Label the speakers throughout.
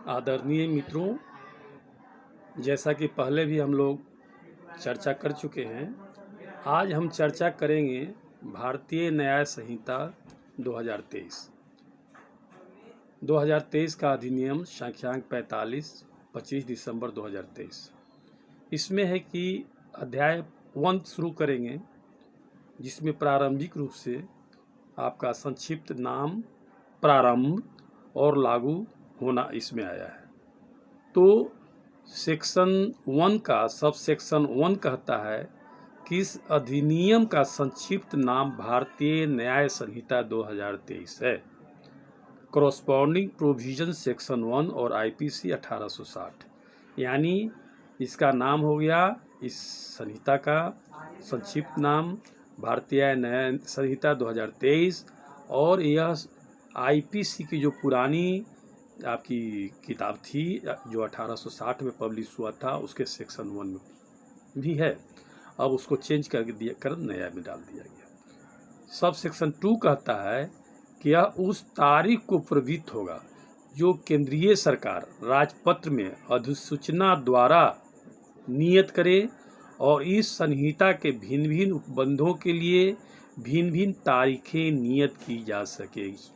Speaker 1: आदरणीय मित्रों, जैसा कि पहले भी हम लोग चर्चा कर चुके हैं, आज हम चर्चा करेंगे भारतीय न्याय संहिता 2023। 2023 का अधिनियम संख्यांक 45 25 दिसंबर 2023। इसमें है कि अध्याय 1 शुरू करेंगे, जिसमें प्रारंभिक रूप से आपका संक्षिप्त नाम, प्रारंभ और लागू होना इसमें आया है। तो सेक्शन 1 का सब सेक्शन 1 कहता है कि इस अधिनियम का संक्षिप्त नाम भारतीय न्याय संहिता 2023 है। कॉरस्पॉन्डिंग प्रोविजन सेक्शन 1 और आईपीसी 1860, यानी इसका नाम हो गया, इस संहिता का संक्षिप्त नाम भारतीय न्याय संहिता 2023, और यह आईपीसी की जो पुरानी आपकी किताब थी जो 1860 में पब्लिश हुआ था, उसके सेक्शन 1 में भी है। अब उसको चेंज कर नया में डाल दिया गया। सब सेक्शन 2 कहता है कि यह उस तारीख को प्रवृत्त होगा जो केंद्रीय सरकार राजपत्र में अधिसूचना द्वारा नियत करे, और इस संहिता के भिन्न भिन्न उपबंधों के लिए भिन्न भिन्न तारीखें नियत की जा सकेगी।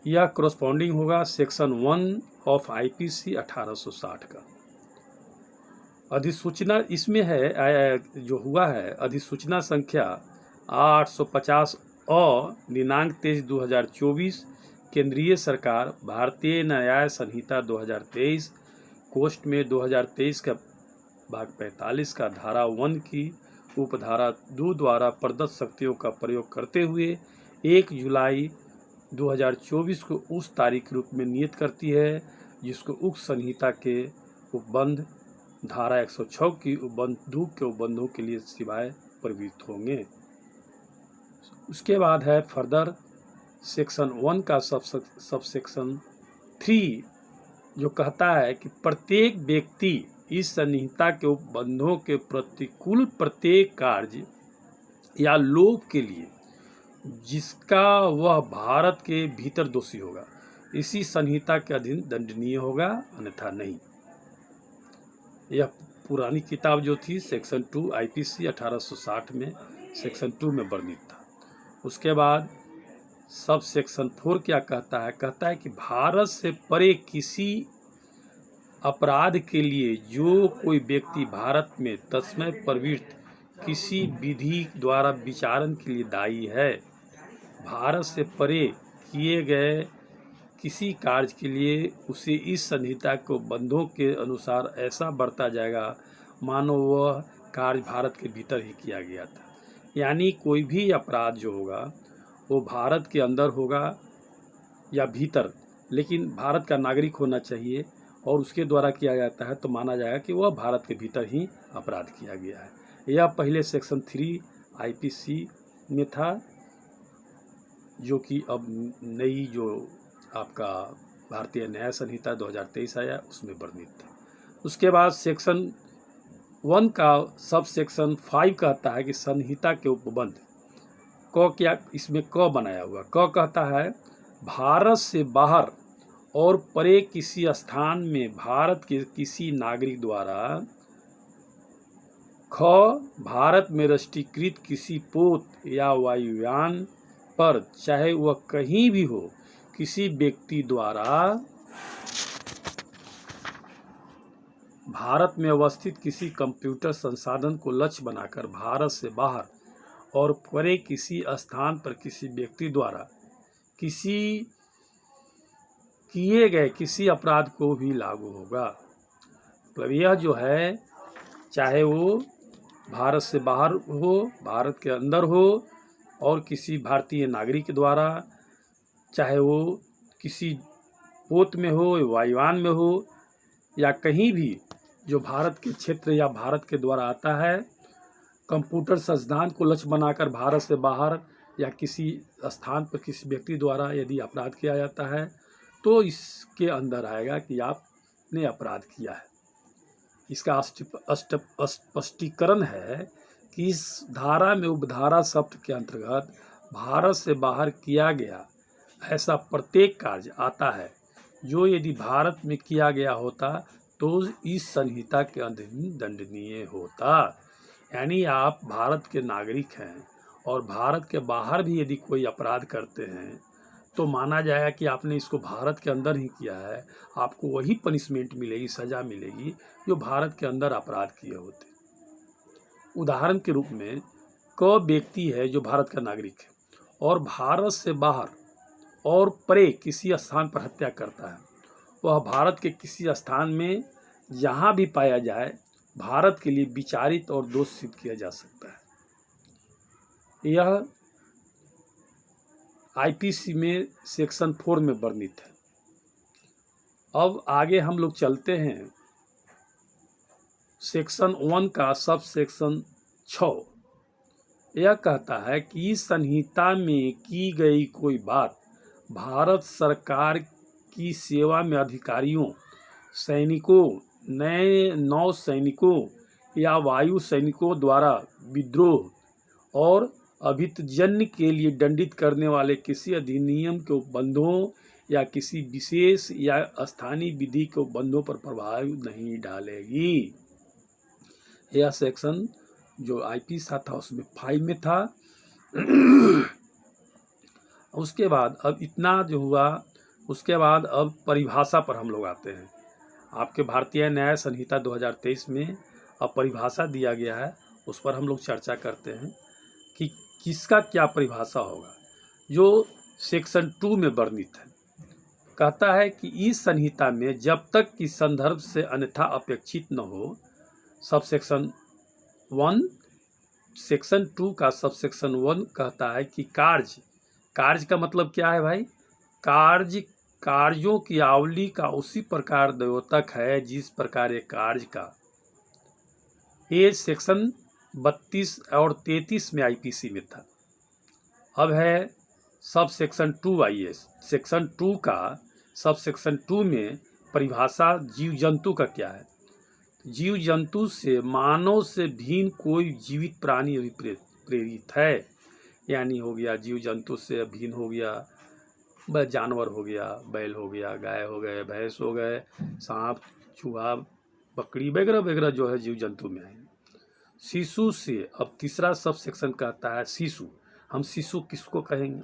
Speaker 1: यह कॉरस्पॉन्डिंग होगा सेक्शन 1 ऑफ आईपीसी 1860 का। अधिसूचना इसमें है, जो हुआ है अधिसूचना संख्या 850 दिनांक 23/2024, केंद्रीय सरकार भारतीय न्याय संहिता 2023 कोष्ट में 2023 का भाग 45 का धारा 1 की उपधारा 2 द्वारा प्रदत्त शक्तियों का प्रयोग करते हुए 1 जुलाई 2024 को उस तारीख रूप में नियत करती है जिसको उक्त संहिता के उपबंध धारा 106 की उपबंध 2 के उपबंधों के लिए सिवाय प्रवृत्त होंगे। उसके बाद है फर्दर सेक्शन 1 का सब सेक्शन 3, जो कहता है कि प्रत्येक व्यक्ति इस संहिता के उपबंधों के प्रतिकूल प्रत्येक कार्य या लोभ के लिए जिसका वह भारत के भीतर दोषी होगा, इसी संहिता के अधीन दंडनीय होगा, अन्यथा नहीं। यह पुरानी किताब जो थी सेक्शन 2 आईपीसी 1860 में सेक्शन 2 में वर्णित था। उसके बाद सब सेक्शन 4 क्या कहता है? कहता है कि भारत से परे किसी अपराध के लिए जो कोई व्यक्ति भारत में तत्समय प्रवृत्त किसी विधि द्वारा विचारण के लिए दायी है, भारत से परे किए गए किसी कार्य के लिए उसे इस संहिता को बंधों के अनुसार ऐसा बरता जाएगा मानो वह कार्य भारत के भीतर ही किया गया था। यानी कोई भी अपराध जो होगा वो भारत के अंदर होगा या भीतर, लेकिन भारत का नागरिक होना चाहिए और उसके द्वारा किया जाता है तो माना जाएगा कि वह भारत के भीतर ही अपराध किया गया है। यह पहले सेक्शन 3 आईपीसी में था, जो कि अब नई जो आपका भारतीय न्याय संहिता 2023 आया उसमें वर्णित था। उसके बाद सेक्शन 1 का सब सेक्शन 5 कहता है कि संहिता के उपबंध क क्या, इसमें क बनाया हुआ क कहता है भारत से बाहर और परे किसी स्थान में भारत के किसी नागरिक द्वारा ख भारत में राष्ट्रीयकृत किसी पोत या वायुयान पर, चाहे वह कहीं भी हो, किसी व्यक्ति द्वारा भारत में अवस्थित किसी कंप्यूटर संसाधन को लक्ष्य बनाकर भारत से बाहर और परे किसी स्थान पर किसी व्यक्ति द्वारा किसी किए गए किसी अपराध को भी लागू होगा। तो यह जो है, चाहे वो भारत से बाहर हो, भारत के अंदर हो, और किसी भारतीय नागरिक द्वारा, चाहे वो किसी पोत में हो, वायुयान में हो, या कहीं भी जो भारत के क्षेत्र या भारत के द्वारा आता है, कंप्यूटर संसाधन को लक्ष्य बनाकर भारत से बाहर या किसी स्थान पर किसी व्यक्ति द्वारा यदि अपराध किया जाता है तो इसके अंदर आएगा कि आपने अपराध किया है। इसका स्पष्टीकरण है कि इस धारा में उपधारा शब्द के अंतर्गत भारत से बाहर किया गया ऐसा प्रत्येक कार्य आता है जो यदि भारत में किया गया होता तो इस संहिता के अधीन दंडनीय होता। यानी आप भारत के नागरिक हैं और भारत के बाहर भी यदि कोई अपराध करते हैं तो माना जाएगा कि आपने इसको भारत के अंदर ही किया है, आपको वही पनिशमेंट मिलेगी, सज़ा मिलेगी जो भारत के अंदर अपराध किए होते। उदाहरण के रूप में कोई व्यक्ति है जो भारत का नागरिक है और भारत से बाहर और परे किसी स्थान पर हत्या करता है, वह भारत के किसी स्थान में जहाँ भी पाया जाए भारत के लिए विचारित और दोष सिद्ध किया जा सकता है। यह आईपीसी में सेक्शन 4 में वर्णित है। अब आगे हम लोग चलते हैं सेक्शन 1 का सब सेक्शन 6। यह कहता है कि इस संहिता में की गई कोई बात भारत सरकार की सेवा में अधिकारियों, सैनिकों, नए नौ सैनिकों या वायु सैनिकों द्वारा विद्रोह और अभितजन्य के लिए दंडित करने वाले किसी अधिनियम के उपबंधों या किसी विशेष या स्थानीय विधि के उपबंधों पर प्रभाव नहीं डालेगी। यह सेक्शन जो आईपीसी था उसमें 5 में था। उसके बाद अब इतना जो हुआ, उसके बाद अब परिभाषा पर हम लोग आते हैं। आपके भारतीय न्याय संहिता 2023 में अब परिभाषा दिया गया है, उस पर हम लोग चर्चा करते हैं कि किसका क्या परिभाषा होगा। जो सेक्शन 2 में वर्णित है, कहता है कि इस संहिता में जब तक कि संदर्भ से अन्यथा अपेक्षित न हो, सब सेक्शन 1 सेक्शन 2 का सब सेक्शन 1 कहता है कि कार्य का मतलब क्या है भाई? कार्यों की आवली का उसी प्रकार द्योतक है जिस प्रकार एक कार्य का। ये सेक्शन 32 और 33 में आईपीसी में था। अब है सब सेक्शन 2 आइए। सेक्शन 2 का सब सेक्शन 2 में परिभाषा जीव जंतु का क्या है? जीव जंतु से मानव से भिन्न कोई जीवित प्राणी प्रेरित है, यानी हो गया जीव जंतु से भिन्न हो गया जानवर, हो गया बैल, हो गया गाय, हो गए भैंस, हो गए सांप, चूहा, बकरी वगैरह वगैरह जो है जीव जंतु में है। शिशु से अब तीसरा सब सेक्शन कहता है शिशु। हम शिशु किसको कहेंगे?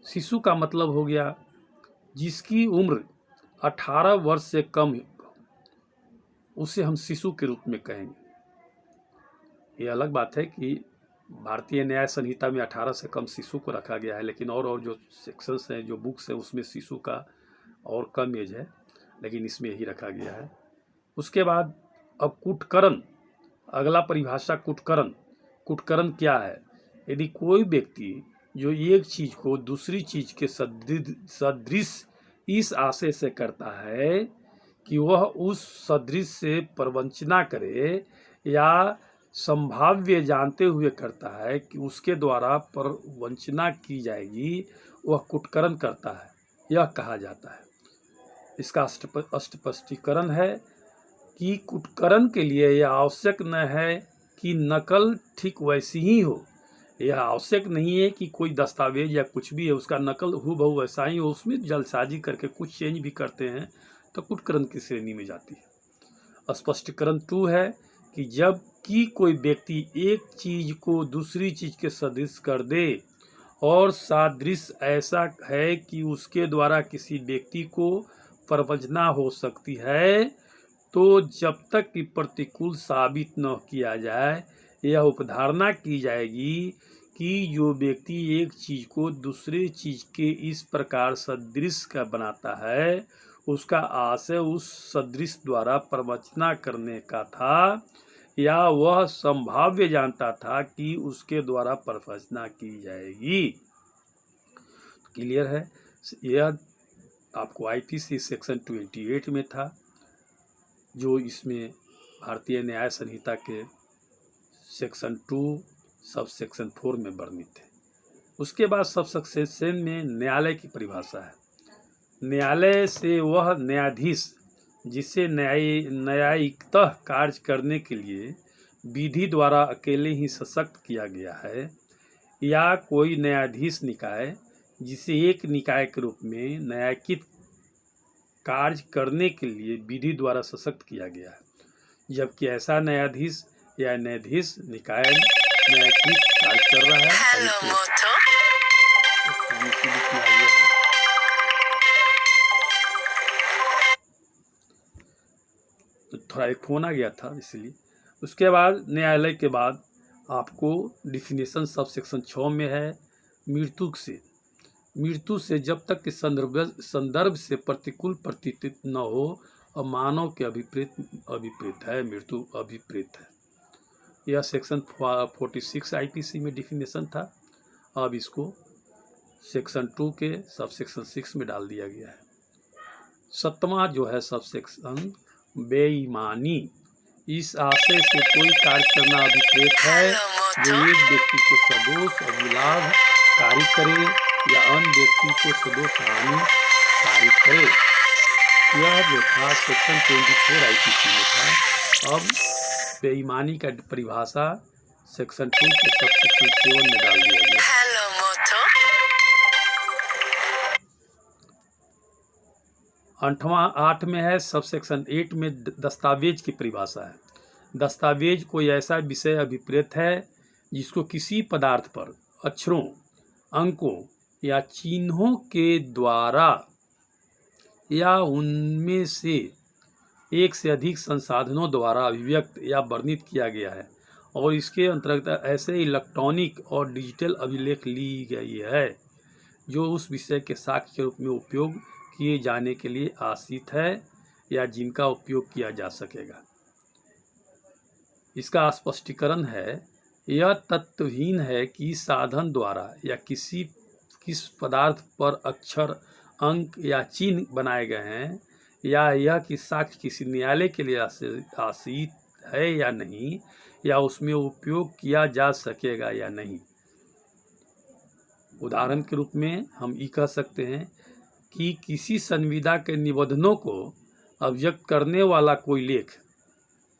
Speaker 1: शिशु का मतलब हो गया जिसकी उम्र 18 वर्ष से कम, उसे हम शिशु के रूप में कहेंगे। ये अलग बात है कि भारतीय न्याय संहिता में 18 से कम शिशु को रखा गया है, लेकिन और जो सेक्शंस हैं, जो बुक्स हैं, उसमें शिशु का और कम एज है, लेकिन इसमें यही रखा गया है। उसके बाद अब कुटकर्म, अगला परिभाषा कुटकर्म क्या है? यदि कोई व्यक्ति जो एक चीज को दूसरी चीज के सदृश इस आशय से करता है कि वह उस सदृश से प्रवंचना करे या संभाव्य जानते हुए करता है कि उसके द्वारा प्रवंचना की जाएगी, वह कुटकर्म करता है, यह कहा जाता है। इसका स्पष्टीकरण है कि कुटकर्म के लिए यह आवश्यक न है कि नकल ठीक वैसी ही हो। यह आवश्यक नहीं है कि कोई दस्तावेज या कुछ भी है उसका नकल हूबहू वैसा ही हो, उसमें जल्दसाजी करके कुछ चेंज भी करते हैं तो कुटकर्म की श्रेणी में जाती है। स्पष्टीकरण 2 है कि जब कि कोई व्यक्ति एक चीज को दूसरी चीज के सदृश कर दे और सादृश्य ऐसा है कि उसके द्वारा किसी व्यक्ति को प्रवंचना हो सकती है, तो जब तक कि प्रतिकूल साबित न किया जाए यह उपधारणा की जाएगी कि जो व्यक्ति एक चीज को दूसरे चीज के इस प्रकार सदृश का बनाता है, उसका आशय उस सदृश द्वारा प्रवंचना करने का था या वह संभाव्य जानता था कि उसके द्वारा प्रवंचना की जाएगी। क्लियर है? यह आपको आईपीसी सेक्शन 28 में था, जो इसमें भारतीय न्याय संहिता के सेक्शन 2 सब सेक्शन 4 में वर्णित है। उसके बाद सब सेक्शन में न्यायालय की परिभाषा है। न्यायालय से वह न्यायाधीश जिसे न्यायिकतः कार्य करने के लिए विधि द्वारा अकेले ही सशक्त किया गया है, या कोई न्यायाधीश निकाय जिसे एक निकाय के रूप में न्यायिक कार्य करने के लिए विधि द्वारा सशक्त किया गया है, जबकि ऐसा न्यायाधीश या न्यायाधीश न्यायाधीश कार्य कर रहा है। तो थोड़ा एक फोन आ गया था इसलिए। उसके बाद न्यायालय के बाद आपको डिफिनेशन सब सेक्शन 6 में है, मृत्यु से जब तक कि संदर्भ से प्रतिकूल प्रतीत न हो और मानव के अभिप्रेत है, मृत्यु अभिप्रेत है। यह सेक्शन 46 आईपीसी में डिफिनेशन था, अब इसको सेक्शन 2 के सब सेक्शन 6 में डाल दिया गया है। 7वां जो है सब सेक्शन बेईमानी। इस आशय से कोई कार्य करना अभिप्रेत है जो एक व्यक्ति को सदोष अभिलाभ कार्य करे या अन्य व्यक्ति को सदोष हानि कार्य करे। यह जो था सेक्शन 24 आईपीसी में था। अब बेईमानी का परिभाषा सेक्शन 2 के सब सेक्शन 7 में डाल दिया गया। 8 में है सब सेक्शन 8 में दस्तावेज की परिभाषा है। दस्तावेज कोई ऐसा विषय अभिप्रेत है जिसको किसी पदार्थ पर अक्षरों, अंकों या चिन्हों के द्वारा या उनमें से एक से अधिक संसाधनों द्वारा अभिव्यक्त या वर्णित किया गया है और इसके अंतर्गत ऐसे इलेक्ट्रॉनिक और डिजिटल अभिलेख ली गई है जो उस विषय के साक्ष्य के रूप में उपयोग किए जाने के लिए आशित है या जिनका उपयोग किया जा सकेगा। इसका स्पष्टीकरण है, यह तत्वहीन है कि साधन द्वारा या किस पदार्थ पर अक्षर, अंक या चिन्ह बनाए गए हैं या यह कि साक्ष्य किसी न्यायालय के लिए आशित है या नहीं, या उसमें उपयोग किया जा सकेगा या नहीं। उदाहरण के रूप में हम ये कह सकते हैं कि किसी संविदा के निबंधनों को अभिव्यक्त करने वाला कोई लेख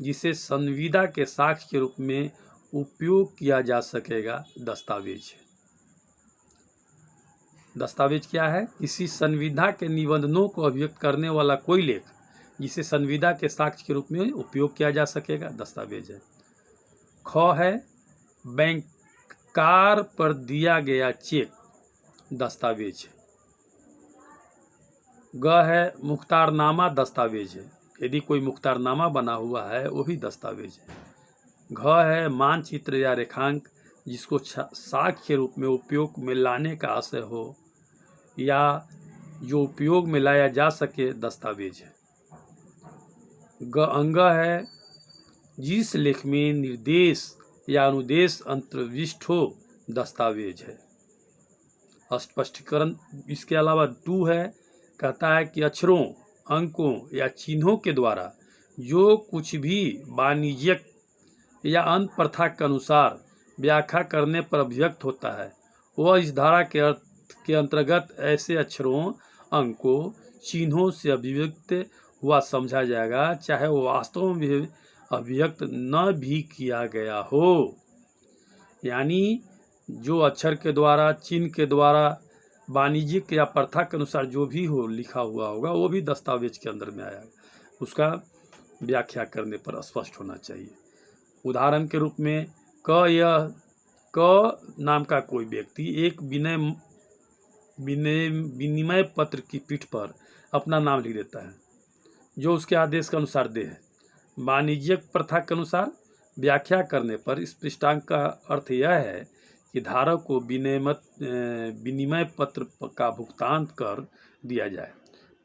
Speaker 1: जिसे संविदा के साक्ष्य के रूप में उपयोग किया जा सकेगा, दस्तावेज। दस्तावेज क्या है? किसी संविदा के निबंधनों को अभिव्यक्त करने वाला कोई लेख जिसे संविदा के साक्ष्य के रूप में उपयोग किया जा सकेगा, दस्तावेज है। ख है बैंकर पर दिया गया चेक, दस्तावेज। ग है मुख्तारनामा, दस्तावेज है। यदि कोई मुख्तारनामा बना हुआ है वो भी दस्तावेज है। घ है मानचित्र या रेखांक जिसको साक्ष्य के रूप में उपयोग में लाने का आशय हो या जो उपयोग में लाया जा सके, दस्तावेज है। अंग है जिस लेख में निर्देश या अनुदेश अंतर्विष्ट हो, दस्तावेज है। स्पष्टीकरण इसके अलावा 2 है, कहता है कि अक्षरों, अंकों या चिन्हों के द्वारा जो कुछ भी वाणिज्यिक या अन्य प्रथा के अनुसार व्याख्या करने पर अभिव्यक्त होता है वह इस धारा के अंतर्गत ऐसे अक्षरों, अंकों, चिन्हों से अभिव्यक्त हुआ समझा जाएगा, चाहे वो वास्तव में अभिव्यक्त न भी किया गया हो। यानी जो अक्षर के द्वारा, चिन्ह के द्वारा, वाणिज्यिक या प्रथा के अनुसार जो भी हो लिखा हुआ होगा वो भी दस्तावेज के अंदर में आया, उसका व्याख्या करने पर स्पष्ट होना चाहिए। उदाहरण के रूप में क नाम का कोई व्यक्ति एक विनिमय पत्र की पीठ पर अपना नाम लिख देता है जो उसके आदेश के अनुसार दे है। वाणिज्यिक प्रथा के अनुसार व्याख्या करने पर इस पृष्ठांक का अर्थ यह है कि धारक को विनिमय पत्र का भुगतान कर दिया जाए।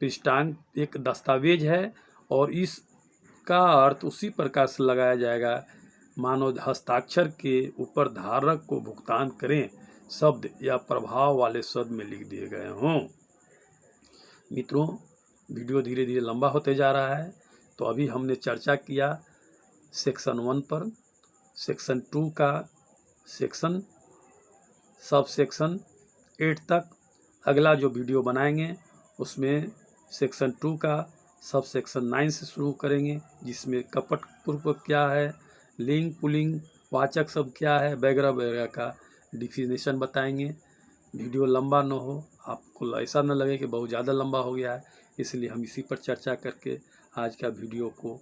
Speaker 1: पृष्ठांक एक दस्तावेज है और इसका अर्थ उसी प्रकार से लगाया जाएगा मानो हस्ताक्षर के ऊपर धारक को भुगतान करें शब्द या प्रभाव वाले शब्द में लिख दिए गए हों। मित्रों, वीडियो धीरे धीरे लंबा होते जा रहा है, तो अभी हमने चर्चा किया सेक्शन 1 पर, सेक्शन 2 का सेक्शन सब सेक्शन 8 तक। अगला जो वीडियो बनाएंगे उसमें सेक्शन 2 का सब सेक्शन 9 से शुरू करेंगे, जिसमें कपट पूर्व क्या है, लिंग पुल्लिंग वाचक शब्द क्या है, वगैरह वगैरह का डिफिनेशन बताएंगे। वीडियो लंबा न हो, आपको ऐसा न लगे कि बहुत ज़्यादा लंबा हो गया है, इसलिए हम इसी पर चर्चा करके आज का वीडियो को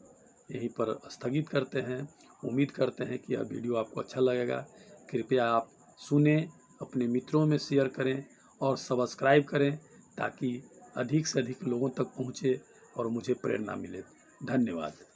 Speaker 1: यहीं पर स्थगित करते हैं। उम्मीद करते हैं कि यह वीडियो आपको अच्छा लगेगा। कृपया आप सुने, अपने मित्रों में शेयर करें और सब्सक्राइब करें ताकि अधिक से अधिक लोगों तक पहुँचे और मुझे प्रेरणा मिले। धन्यवाद।